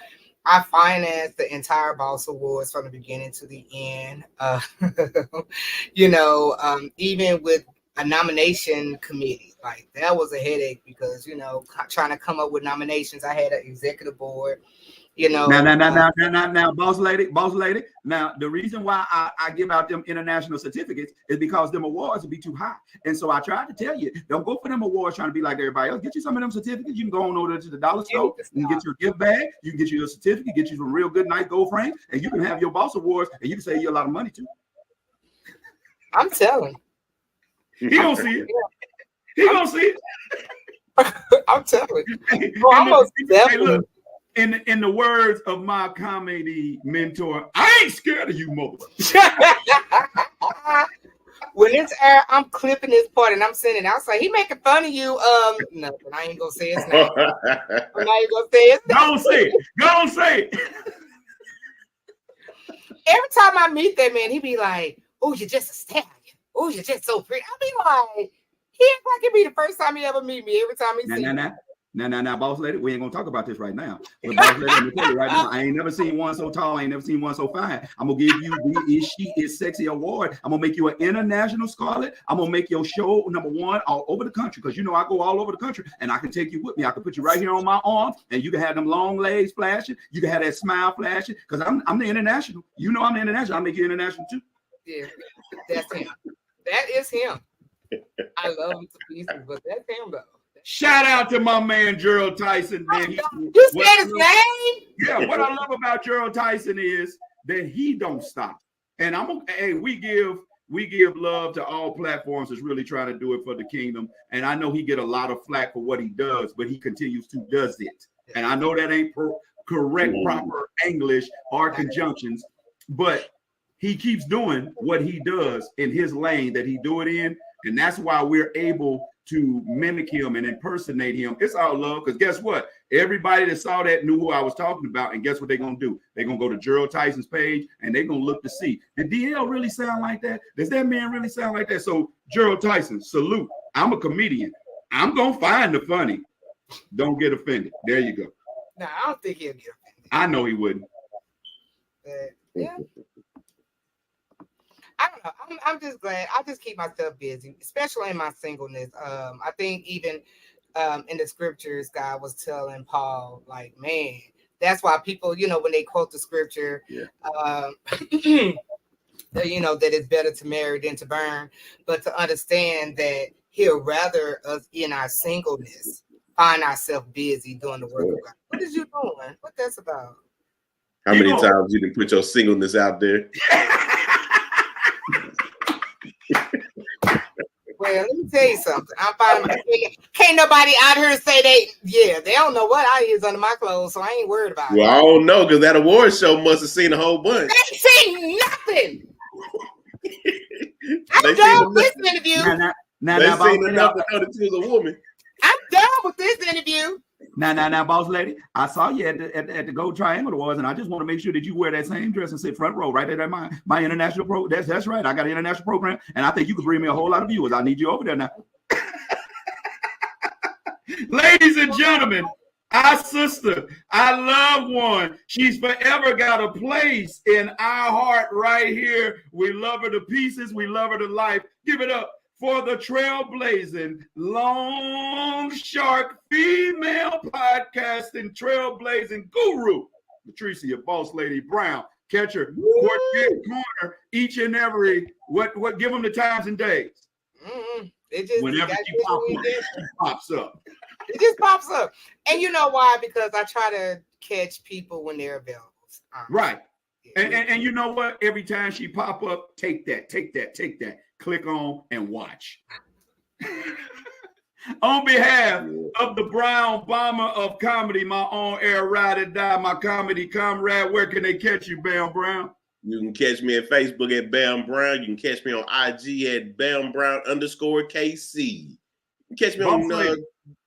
I financed the entire Boss Awards from the beginning to the end. You know, even with a nomination committee, like that was a headache because, you know, trying to come up with nominations, I had an executive board, You know. Now, boss lady. Now, the reason why I give out them international certificates is because them awards would be too high. And so I tried to tell you, don't go for them awards trying to be like everybody else. Get you some of them certificates. You can go on over to the dollar store. You can get your gift bag. You can get you a certificate. Get you some real good nice gold frames, and you can have your boss awards, and you can save you a lot of money too. I'm telling. He gonna see it. He gonna see it. I'm telling. Look, in the words of my comedy mentor, I ain't scared of you, mother. When it's air, I'm clipping this part and I'm sending. I was like, he making fun of you. Nothing. I ain't gonna say his name. I'm not even gonna say his name. Don't say it. Don't say it. Every time I meet that man, he be like, "Oh, you're just a stallion. Oh, you're just so pretty." I be like, he act like it be the first time he ever meet me. Every time he see me. Now, boss lady, we ain't gonna talk about this right now. But boss lady, I'm gonna tell you right now, I ain't never seen one so tall, I ain't never seen one so fine. I'm gonna give you the Is She Is Sexy award. I'm gonna make you an international scarlet. I'm gonna make your show #1 all over the country, because you know I go all over the country and I can take you with me. I can put you right here on my arm and you can have them long legs flashing. You can have that smile flashing, because I'm the international. You know I'm the international. I'll make you international too. Yeah, that's him. That is him. I love him to pieces, but that's him though. Shout out to my man Gerald Tyson, man. You said his name? Yeah, what I love about Gerald Tyson is that he don't stop. And we give love to all platforms that's really trying to do it for the kingdom. And I know he get a lot of flack for what he does, but he continues to does it. And I know that ain't correct, proper English or conjunctions, but he keeps doing what he does in his lane that he do it in. And that's why we're able to mimic him and impersonate him. It's all love, because guess what? Everybody that saw that knew who I was talking about, and guess what they're gonna do? They're gonna go to Gerald Tyson's page and they're gonna look to see, did DL really sound like that? Does that man really sound like that? So Gerald Tyson, salute. I'm a comedian. I'm gonna find the funny. Don't get offended. There you go. No, I don't think he'll get offended. I know he wouldn't. Yeah. I don't know. I'm just glad. I just keep myself busy, especially in my singleness. I think even in the scriptures, God was telling Paul, like, man, that's why people, when they quote the scripture, that it's better to marry than to burn, but to understand that he'll rather us in our singleness find ourselves busy doing the work of God. What is you doing? What that's about? How many times you didn't put your singleness out there? Well, let me tell you something. I'm finding can't nobody out here say they don't know what I is under my clothes, so I ain't worried about it. Well, I don't know, because that award show must have seen a whole bunch. They seen nothing. I'm done with this interview. They seen enough to know that she was a woman. I'm done with this interview. Now, boss lady, I saw you at the Gold Triangle Awards, and I just want to make sure that you wear that same dress and sit front row right there at my international pro. That's right. I got an international program, and I think you could bring me a whole lot of viewers. I need you over there now. Ladies and gentlemen, our sister, our loved one, she's forever got a place in our heart right here. We love her to pieces. We love her to life. Give it up for the trailblazing, long shark, female podcasting, trailblazing guru, Latrecia, Boss Lady Brown. Catch her quartet corner each and every, give them the times and days. Whenever she pops up. It just pops up. And you know why? Because I try to catch people when they're available. Right. And you know what? Every time she pop up, take that. Click on and watch. On behalf of the Brown Bomber of comedy, my on-air ride or die, my comedy comrade, where can they catch you, Bam Brown? You can catch me at Facebook at Bam Brown. You can catch me on IG at Bam Brown _KC. You can catch me on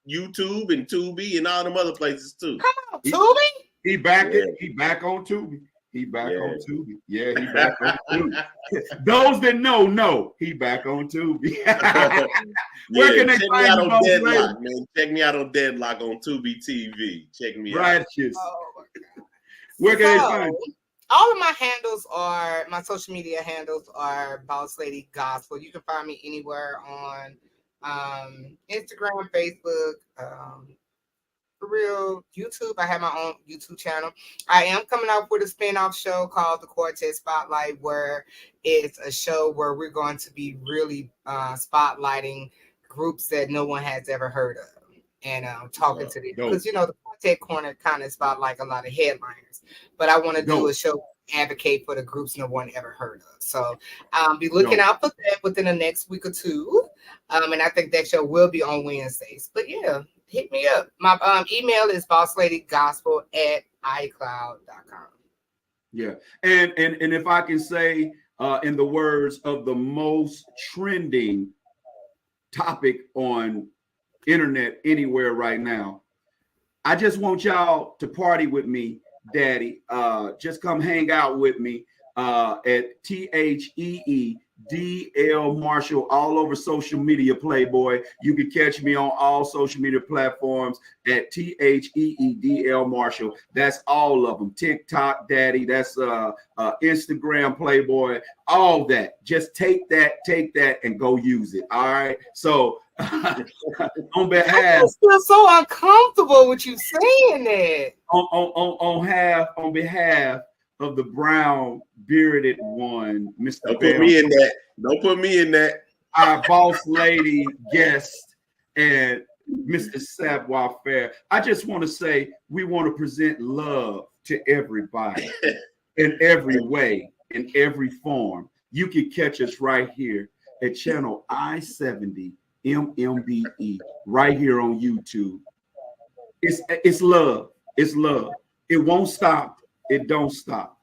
YouTube and Tubi and all them other places too. Come on, Tubi? He back on Tubi. He back on Tubi. Yeah, he back on Tubi. Those that know, he back on Tubi. Where can they check find me out on Deadlock, man? Check me out on Deadlock on Tubi TV. Check me out. Righteous. Where can they find you? All of my handles my social media handles are Boss Lady Gospel. You can find me anywhere on Instagram, Facebook, for real YouTube. I have my own YouTube channel. I am coming up with a spin-off show called The Quartet Spotlight, where it's a show where we're going to be really spotlighting groups that no one has ever heard of. And talking to them, because the Quartet Corner kind of is about like a lot of headliners, but I want to do a show advocate for the groups no one ever heard of. So be looking out for that within the next week or two, and I think that show will be on Wednesdays. But yeah, hit me up. My email is bossladygospel@icloud.com. Yeah, and if I can say, in the words of the most trending topic on internet anywhere right now, I just want y'all to party with me, Daddy. Just come hang out with me at THEEDL Marshall all over social media, Playboy. You can catch me on all social media platforms at THEEDL Marshall. That's all of them. TikTok, Daddy. That's Instagram, Playboy. All that. Just take that, and go use it. All right. So on behalf, I just feel so uncomfortable with you saying that. On behalf of the brown bearded one, Mr. Don't put me in that. Don't put me in that. Our boss lady guest and Mr. Savoir Faire. I just want to say we want to present love to everybody in every way, in every form. You can catch us right here at channel I-70 MMBE right here on YouTube. It's love. It's love. It won't stop. It don't stop.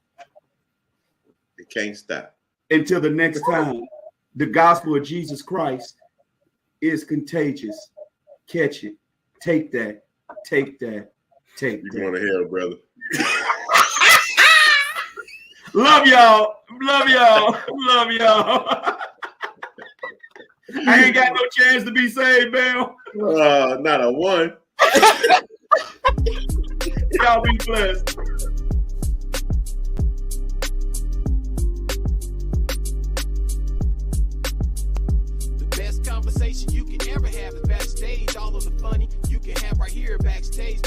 It can't stop. Until the next time, the gospel of Jesus Christ is contagious. Catch it. Take that. Take that. Take that. You're going to hell, brother. Love y'all. Love y'all. Love y'all. I ain't got no chance to be saved, Bam. Not a one. Y'all be blessed. The best conversation you can ever have is backstage. All of the funny you can have right here backstage.